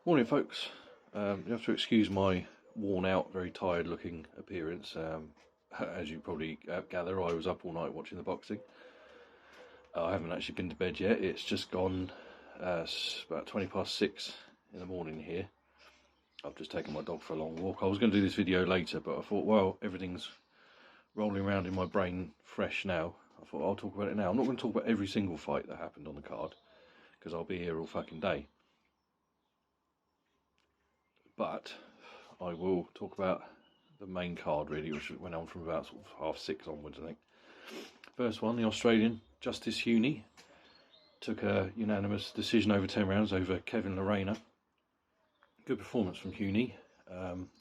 Morning, folks. You have to excuse my worn out, very tired looking appearance. As you probably gather, I was up all night watching the boxing. I haven't actually been to bed yet. It's just gone about 6:20 in the morning here. I've just taken my dog for a long walk. I was going to do this video later, but I thought, well, everything's rolling around in my brain fresh now. I thought I'll talk about it now. I'm not going to talk about every single fight that happened on the card, because I'll be here all fucking day. But I will talk about the main card, really, which went on from about sort of 6:30 onwards, I think. First one, the Australian, Justis Huni, took a unanimous decision over 10 rounds over Lerena. Good performance from Huni.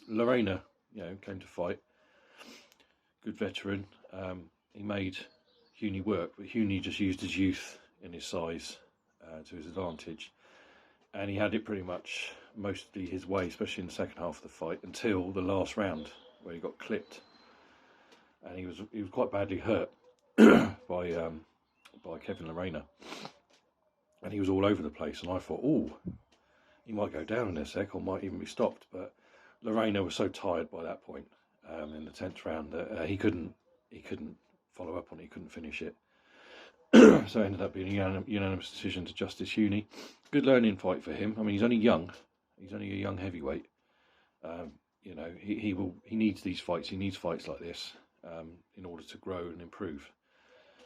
Lerena, came to fight. Good veteran. He made Huni work, but Huni just used his youth and his size to his advantage. And he had it pretty much mostly his way, especially in the second half of the fight, until the last round where he got clipped. And he was quite badly hurt by Lerena. And he was all over the place. And I thought, oh, he might go down in a sec, or might even be stopped. But Lerena was so tired by that point in the 10th round that he couldn't follow up on it. He couldn't finish it. So it ended up being a unanimous decision to Justis Huni. Good learning fight for him. I mean, he's only young. He's only a young heavyweight. He needs these fights. He needs fights like this in order to grow and improve.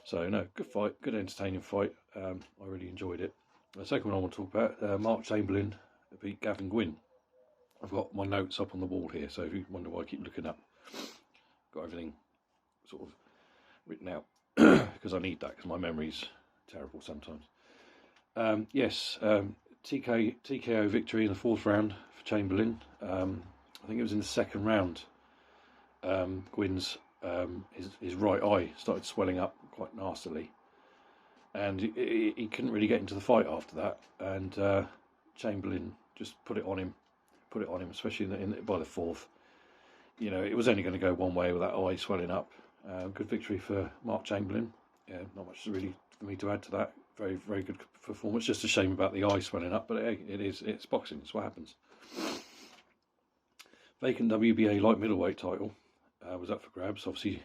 So no, good fight, good entertaining fight. I really enjoyed it. The second one I want to talk about, Chamberlain beat Gavin Gwynne. I've got my notes up on the wall here, so if you wonder why I keep looking up, got everything sort of written out. Because I need that, because my memory's terrible sometimes. TKO victory in the 4th round for Chamberlain. I think it was in the 2nd round. Gwynne's his right eye started swelling up quite nastily, and he couldn't really get into the fight after that. And Chamberlain just put it on him, especially by the 4th. It was only going to go one way with that eye swelling up. Good victory for Mark Chamberlain. Yeah, not much really for me to add to that. Very, very good performance. Just a shame about the eye swelling up, but hey, it's boxing. It's what happens. Vacant WBA light-middleweight title was up for grabs. Obviously,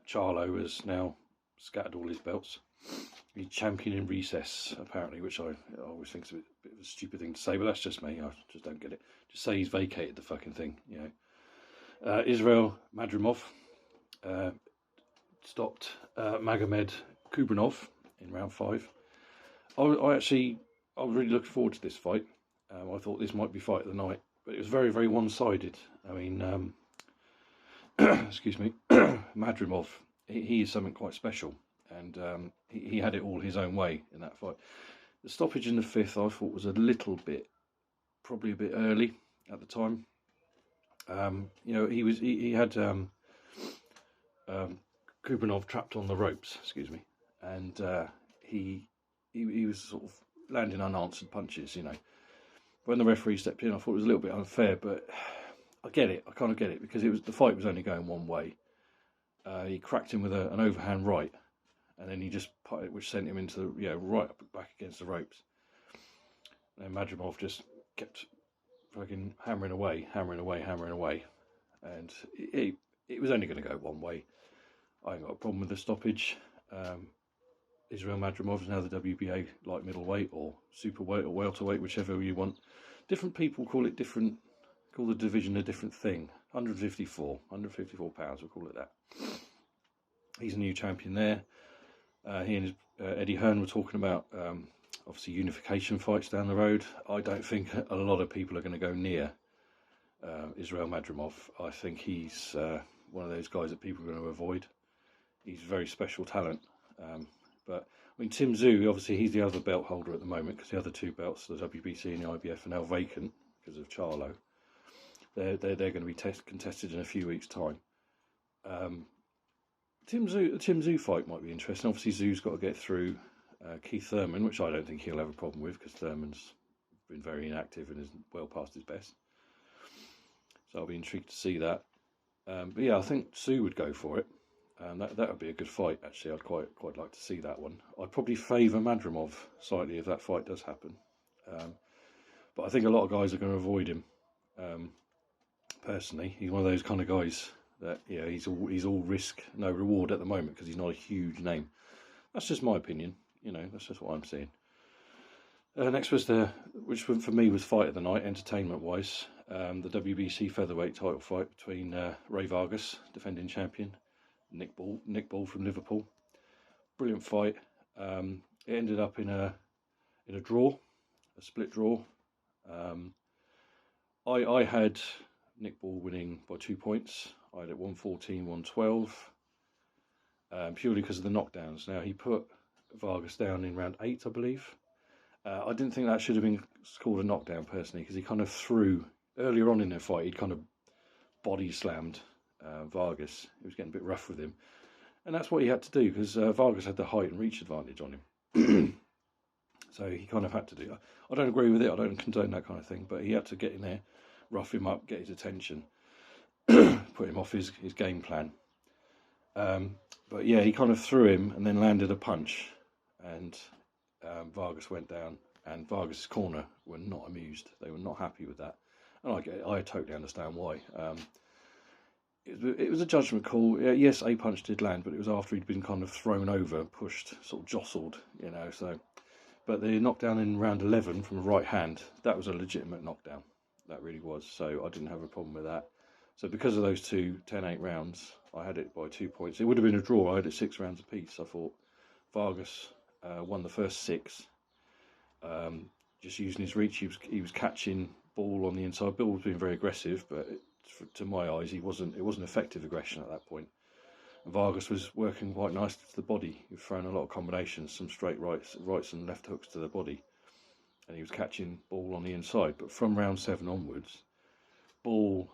Charlo has now scattered all his belts. He's champion in recess, apparently, which I always think is a bit of a stupid thing to say, but that's just me. I just don't get it. Just say he's vacated the fucking thing, Israil Madrimov stopped Magomed Kubranov in round 5. I was really looking forward to this fight. I thought this might be fight of the night, but it was very, very one-sided. I mean, excuse me, Madrimov, he is something quite special, and he had it all his own way in that fight. The stoppage in the 5th I thought was probably a bit early at the time. He had Kubranov trapped on the ropes, and he was sort of landing unanswered punches, When the referee stepped in, I thought it was a little bit unfair, but I get it. I kind of get it, because the fight was only going one way. He cracked him with an overhand right, and then he just put it, which sent him into right up back against the ropes. And Madrimov just kept fucking hammering away, and it was only going to go one way. I ain't got a problem with the stoppage. Israil Madrimov is now the WBA light middleweight or superweight or welterweight, whichever you want. Different people call the division a different thing. 154 pounds, we'll call it that. He's a new champion there. He and Eddie Hearn were talking about obviously unification fights down the road. I don't think a lot of people are going to go near Israil Madrimov. I think he's one of those guys that people are going to avoid. He's a very special talent. But I mean, Tim Tszyu, obviously he's the other belt holder at the moment, because the other 2 belts, the WBC and the IBF, are now vacant because of Charlo. They're going to be contested in a few weeks' time. The Tim Tszyu fight might be interesting. Obviously, Tszyu's got to get through Keith Thurman, which I don't think he'll have a problem with, because Thurman's been very inactive and is well past his best. So I'll be intrigued to see that. But yeah, I think Tszyu would go for it. That would be a good fight, actually. I'd quite like to see that one. I'd probably favour Madrimov slightly if that fight does happen. But I think a lot of guys are going to avoid him. Personally, he's one of those kind of guys that he's all risk, no reward at the moment because he's not a huge name. That's just my opinion. That's just what I'm seeing. Next was which for me was fight of the night, entertainment-wise. The WBC Featherweight title fight between Ray Vargas, defending champion, Nick Ball from Liverpool. Brilliant fight. It ended up in a draw, a split draw. I had Nick Ball winning by 2 points. I had it 114, 112, purely because of the knockdowns. Now, he put Vargas down in round 8, I believe. I didn't think that should have been called a knockdown, personally, because he kind of threw, earlier on in the fight, he'd kind of body slammed Vargas. He was getting a bit rough with him. And that's what he had to do, because Vargas had the height and reach advantage on him. So he kind of had to do that. I don't agree with it, I don't condone that kind of thing, but he had to get in there, rough him up, get his attention, put him off his game plan. But yeah, he kind of threw him and then landed a punch, and Vargas went down, and Vargas' corner were not amused. They were not happy with that, and I totally understand why. It was a judgment call. Yes, a punch did land, but it was after he'd been kind of thrown over, pushed, sort of jostled, so. But the knockdown in round 11 from a right hand, that was a legitimate knockdown. That really was. So I didn't have a problem with that. So because of those 10-8 rounds, I had it by 2 points. It would have been a draw. I had it 6 rounds apiece. I thought Vargas won the first 6. Just using his reach, he was catching Ball on the inside. Ball was being very aggressive, but to my eyes, it wasn't effective aggression at that point. And Vargas was working quite nicely to the body. He was throwing a lot of combinations, some straight rights and left hooks to the body, and he was catching Ball on the inside. But from round 7 onwards, Ball,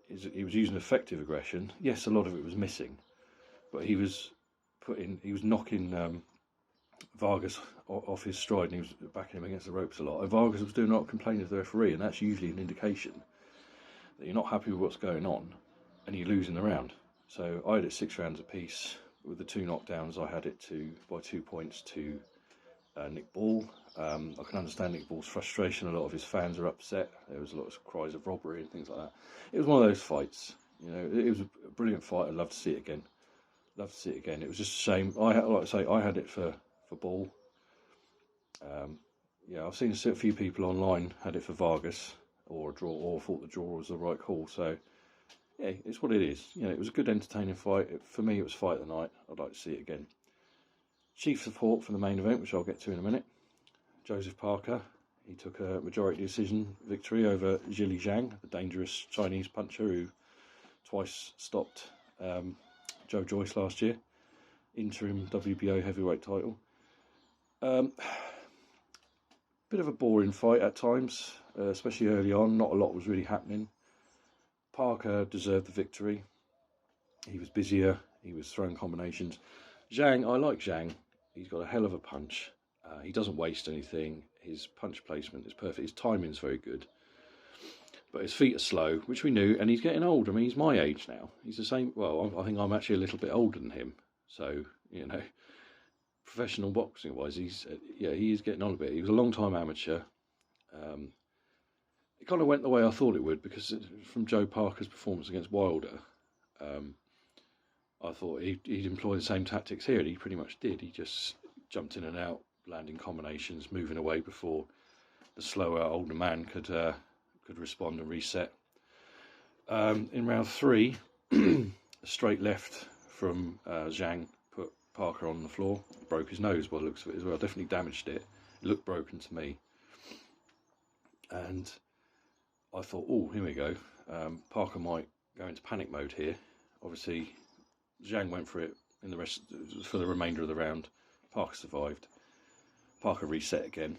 he was using effective aggression. Yes, a lot of it was missing, but he was knocking Vargas off his stride, and he was backing him against the ropes a lot. And Vargas was doing not complaining to the referee, and that's usually an indication that you're not happy with what's going on, and you're losing the round. So I had it 6 rounds apiece. With the 2 knockdowns, I had it by 2 points to Nick Ball. I can understand Nick Ball's frustration. A lot of his fans are upset. There was a lot of cries of robbery and things like that. It was one of those fights. It was a brilliant fight. I'd love to see it again. It was just a shame. I had it for Ball. I've seen a few people online had it for Vargas or a draw, or thought the draw was the right call. So. Yeah, it's what it is. It was a good, entertaining fight. For me, it was fight of the night. I'd like to see it again. Chief support for the main event, which I'll get to in a minute. Joseph Parker. He took a majority decision victory over Zhang, the dangerous Chinese puncher who twice stopped Joe Joyce last year. Interim WBO heavyweight title. Bit of a boring fight at times, especially early on. Not a lot was really happening. Parker deserved the victory. He was busier. He was throwing combinations. Zhang, I like Zhang. He's got a hell of a punch. He doesn't waste anything. His punch placement is perfect. His timing's very good. But his feet are slow, which we knew, and he's getting old. I mean, he's my age now. He's the same. Well, I think I'm actually a little bit older than him. So, professional boxing-wise, he is getting on a bit. He was a long-time amateur. It kind of went the way I thought it would, because from Joe Parker's performance against Wilder, I thought he'd employ the same tactics here, and he pretty much did. He just jumped in and out, landing combinations, moving away before the slower, older man could respond and reset. In round 3, a straight left from Zhang put Parker on the floor, broke his nose by the looks of it as well, definitely damaged it. It looked broken to me. And I thought, oh, here we go. Parker might go into panic mode here. Obviously, Zhang went for it for the remainder of the round. Parker survived. Parker reset again.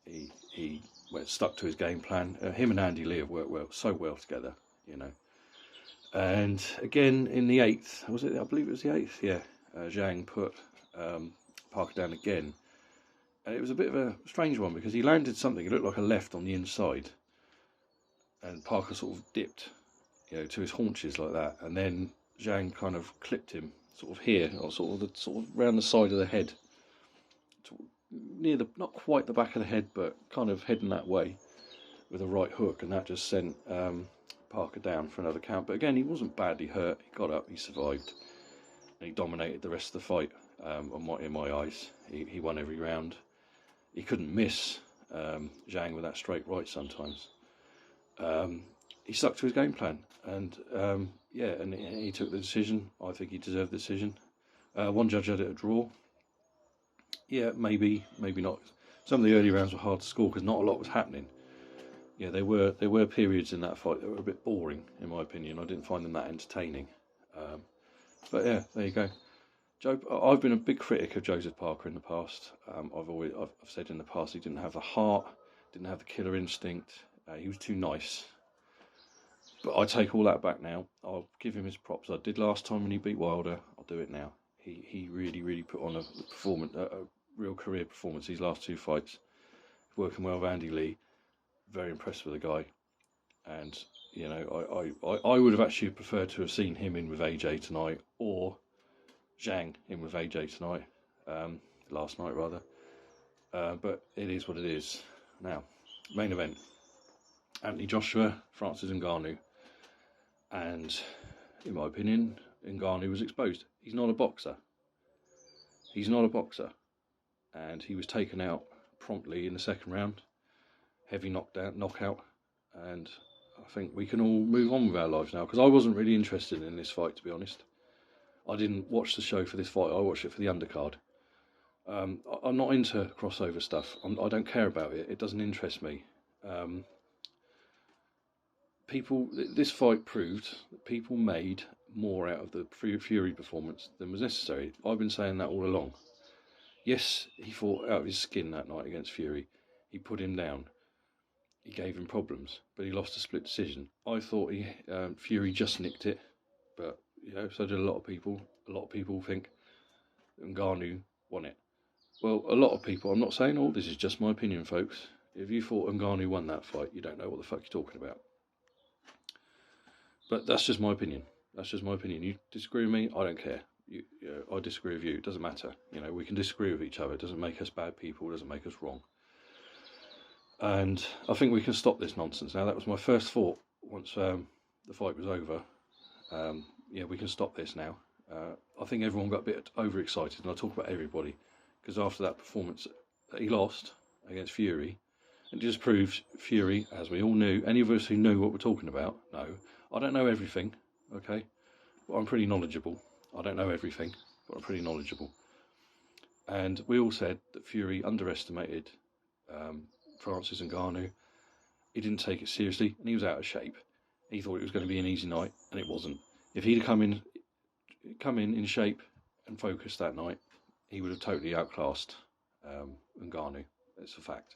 He stuck to his game plan. Him and Andy Lee have worked so well together, And again, in the 8th, I believe it was the 8th, yeah. Zhang put Parker down again. And it was a bit of a strange one, because he landed something, it looked like a left on the inside. And Parker sort of dipped, to his haunches like that. And then Zhang kind of clipped him, sort of here, or sort of round the side of the head. Near not quite the back of the head, but kind of heading that way. with a right hook, and that just sent Parker down for another count. But again, he wasn't badly hurt. He got up, he survived, and he dominated the rest of the fight. In my eyes, he won every round. He couldn't miss Zhang with that straight right sometimes. He stuck to his game plan, and and he took the decision. I think he deserved the decision. One judge had it a draw. Yeah, maybe not. Some of the early rounds were hard to score because not a lot was happening. Yeah, there were periods in that fight that were a bit boring, in my opinion. I didn't find them that entertaining. But yeah, there you go. I've been a big critic of Joseph Parker in the past. I've said in the past he didn't have the heart, didn't have the killer instinct. He was too nice. But I take all that back now. I'll give him his props. I did last time when he beat Wilder. I'll do it now. He really put on a real career performance these last two fights. Working well with Andy Lee. Very impressed with the guy. And, you know, I would have actually preferred to have seen him in with AJ tonight, or Zhang in with AJ tonight, last night rather. But it is what it is. Now, main event. Anthony Joshua, Francis Ngannou. And, in my opinion, Ngannou was exposed. He's not a boxer. He's not a boxer. And he was taken out promptly in the second round. Heavy knockout. And I think we can all move on with our lives now, because I wasn't really interested in this fight, to be honest. I didn't watch the show for this fight. I watched it for the undercard. I'm not into crossover stuff. I don't care about it. It doesn't interest me. This fight proved that people made more out of the Fury performance than was necessary. I've been saying that all along. Yes, he fought out of his skin that night against Fury. He put him down. He gave him problems, but he lost a split decision. I thought Fury just nicked it, but you know, so did a lot of people. A lot of people think Ngannou won it. Well, a lot of people, I'm not saying all, this is just my opinion, folks. If you thought Ngannou won that fight, you don't know what the fuck you're talking about. But that's just my opinion. That's just my opinion. You disagree with me, I don't care. I disagree with you, it doesn't matter. You know, we can disagree with each other. It doesn't make us bad people, it doesn't make us wrong. And I think we can stop this nonsense now. That was my first thought once the fight was over. We can stop this now. I think everyone got a bit overexcited, and I talk about everybody, because after that performance that he lost against Fury, it just proves Fury, as we all knew, any of us who knew what we're talking about, no, I don't know everything, okay, but I'm pretty knowledgeable. I don't know everything, but I'm pretty knowledgeable. And we all said that Fury underestimated Francis Ngannou. He didn't take it seriously, and he was out of shape. He thought it was going to be an easy night, and it wasn't. If he'd come in shape and focused that night, he would have totally outclassed Ngannou. It's a fact.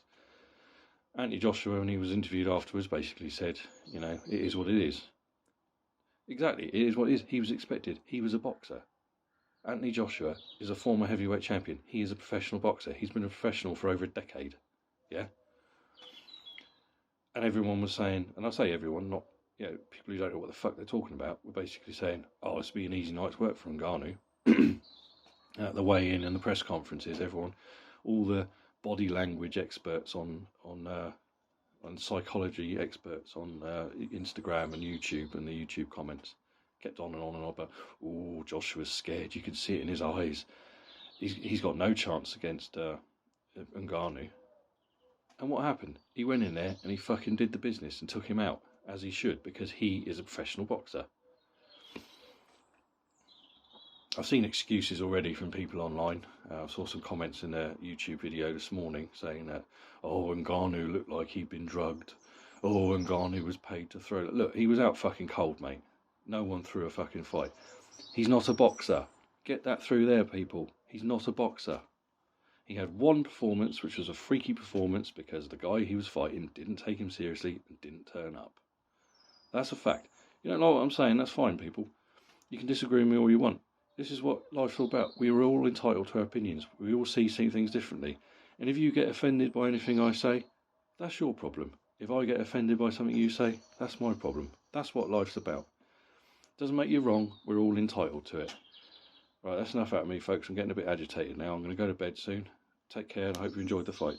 Anthony Joshua, when he was interviewed afterwards, basically said, you know, it is what it is. Exactly, it is what it is. He was expected. He was a boxer. Anthony Joshua is a former heavyweight champion. He is a professional boxer. He's been a professional for over a decade. Yeah? And everyone was saying, and I say everyone, not people who don't know what the fuck they're talking about, were basically saying, oh, this will be an easy night's work for Ngannou. At the weigh-in and the press conferences, everyone, all the body language experts on psychology experts on Instagram and YouTube and the YouTube comments kept on and on about, oh, Joshua's scared. You can see it in his eyes. He's got no chance against Ngannou. And what happened? He went in there and he fucking did the business and took him out, as he should, because he is a professional boxer. I've seen excuses already from people online. I saw some comments in their YouTube video this morning saying that, oh, Ngannou looked like he'd been drugged. Oh, Ngannou was paid to throw. Look, he was out fucking cold, mate. No one threw a fucking fight. He's not a boxer. Get that through there, people. He's not a boxer. He had one performance, which was a freaky performance, because the guy he was fighting didn't take him seriously and didn't turn up. That's a fact. You don't know what I'm saying? That's fine, people. You can disagree with me all you want. This is what life's all about. We are all entitled to our opinions. We all see things differently. And if you get offended by anything I say, that's your problem. If I get offended by something you say, that's my problem. That's what life's about. Doesn't make you wrong. We're all entitled to it. Right, that's enough out of me, folks. I'm getting a bit agitated now. I'm going to go to bed soon. Take care, and I hope you enjoyed the fights.